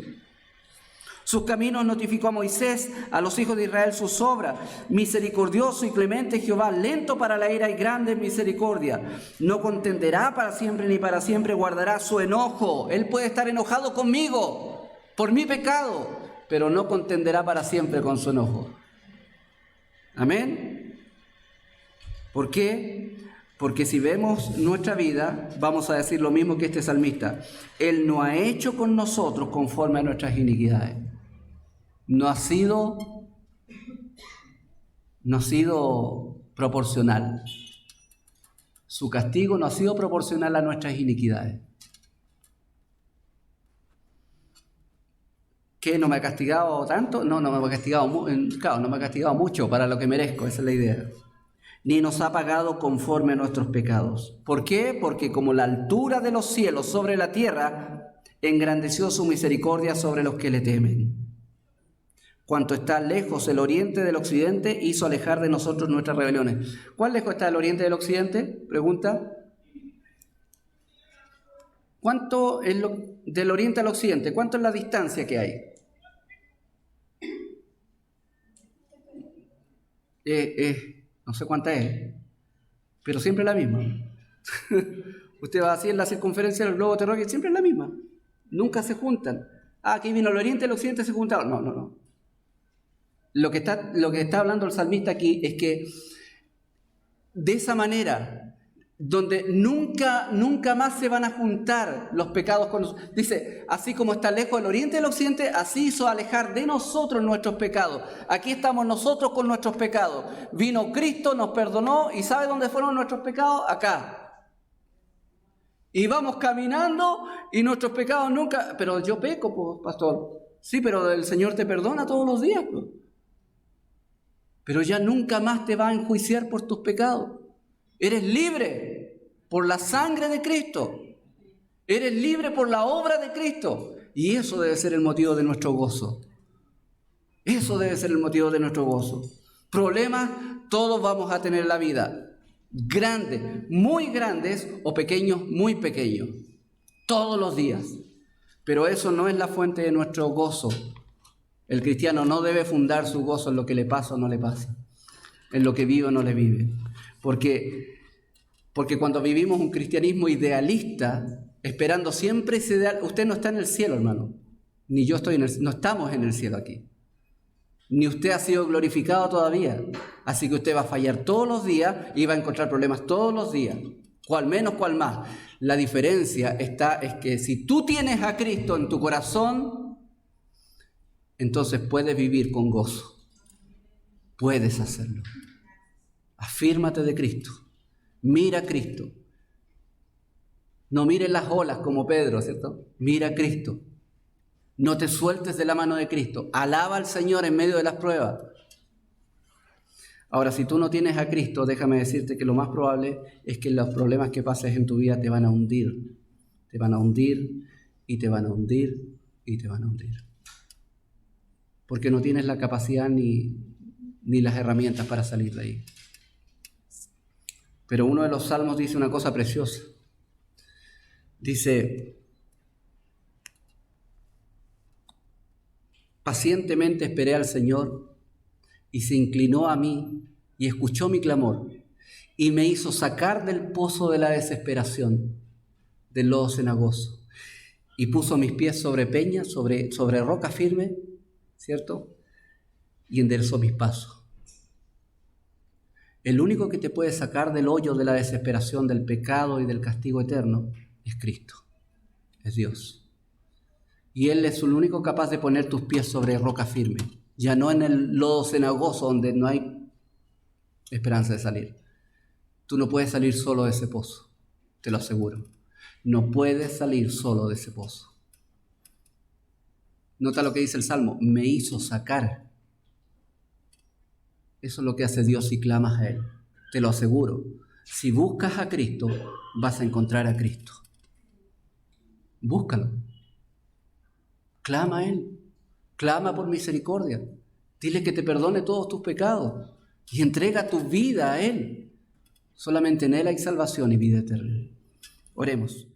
Sus caminos notificó a Moisés, a los hijos de Israel sus obras. Misericordioso y clemente Jehová, lento para la ira y grande en misericordia. No contenderá para siempre ni para siempre guardará su enojo. Él puede estar enojado conmigo por mi pecado, pero no contenderá para siempre con su enojo. Amén. ¿Por qué? Porque si vemos nuestra vida, vamos a decir lo mismo que este salmista. Él no ha hecho con nosotros conforme a nuestras iniquidades. No ha sido proporcional. Su castigo no ha sido proporcional a nuestras iniquidades. ¿Qué? ¿No me ha castigado tanto? No me ha castigado, claro, no me ha castigado mucho para lo que merezco, esa es la idea. Ni nos ha pagado conforme a nuestros pecados. ¿Por qué? Porque como la altura de los cielos sobre la tierra, engrandeció su misericordia sobre los que le temen. Cuanto está lejos el oriente del occidente, hizo alejar de nosotros nuestras rebeliones. ¿Cuán lejos está el oriente del occidente? Pregunta. ¿Cuánto es del oriente al occidente? ¿Cuánto es la distancia que hay? No sé cuánta es, pero siempre la misma. Usted va así en la circunferencia del globo terráqueo, siempre es la misma. Nunca se juntan. Aquí vino el oriente y el occidente se juntaron. No. Lo que está hablando el salmista aquí es que de esa manera, donde nunca más se van a juntar los pecados con nosotros. Dice, así como está lejos el oriente y el occidente, así hizo alejar de nosotros nuestros pecados. Aquí estamos nosotros con nuestros pecados. Vino Cristo, nos perdonó, ¿y sabe dónde fueron nuestros pecados? Acá. Y vamos caminando y nuestros pecados nunca... Pero yo peco, pues, pastor. Sí, pero el Señor te perdona todos los días, pues. Pero ya nunca más te va a enjuiciar por tus pecados. Eres libre por la sangre de Cristo. Eres libre por la obra de Cristo. Y eso debe ser el motivo de nuestro gozo. Eso debe ser el motivo de nuestro gozo. Problemas todos vamos a tener en la vida. Grandes, muy grandes, o pequeños, muy pequeños. Todos los días. Pero eso no es la fuente de nuestro gozo. El cristiano no debe fundar su gozo en lo que le pasa o no le pasa. En lo que vive o no le vive. Porque cuando vivimos un cristianismo idealista, esperando siempre ese ideal, usted no está en el cielo, hermano. Ni yo estoy no estamos en el cielo aquí. Ni usted ha sido glorificado todavía. Así que usted va a fallar todos los días y va a encontrar problemas todos los días. Cual menos, cual más. La diferencia es que si tú tienes a Cristo en tu corazón, entonces puedes vivir con gozo. Puedes hacerlo. Afírmate de Cristo. Mira a Cristo. No mires las olas como Pedro, ¿cierto? Mira a Cristo. No te sueltes de la mano de Cristo. Alaba al Señor en medio de las pruebas. Ahora, si tú no tienes a Cristo, déjame decirte que lo más probable es que los problemas que pases en tu vida te van a hundir. Te van a hundir y te van a hundir y te van a hundir. Porque no tienes la capacidad ni las herramientas para salir de ahí. Pero uno de los salmos dice una cosa preciosa. Dice: pacientemente esperé al Señor y se inclinó a mí y escuchó mi clamor y me hizo sacar del pozo de la desesperación, del lodo cenagoso, y puso mis pies sobre peña, sobre roca firme, ¿cierto? Y enderezó mis pasos. El único que te puede sacar del hoyo de la desesperación, del pecado y del castigo eterno es Cristo, es Dios. Y Él es el único capaz de poner tus pies sobre roca firme, ya no en el lodo cenagoso donde no hay esperanza de salir. Tú no puedes salir solo de ese pozo, te lo aseguro. No puedes salir solo de ese pozo. Nota lo que dice el Salmo: me hizo sacar. Eso es lo que hace Dios si clamas a Él, te lo aseguro. Si buscas a Cristo, vas a encontrar a Cristo. Búscalo. Clama a Él, clama por misericordia, dile que te perdone todos tus pecados y entrega tu vida a Él. Solamente en Él hay salvación y vida eterna. Oremos.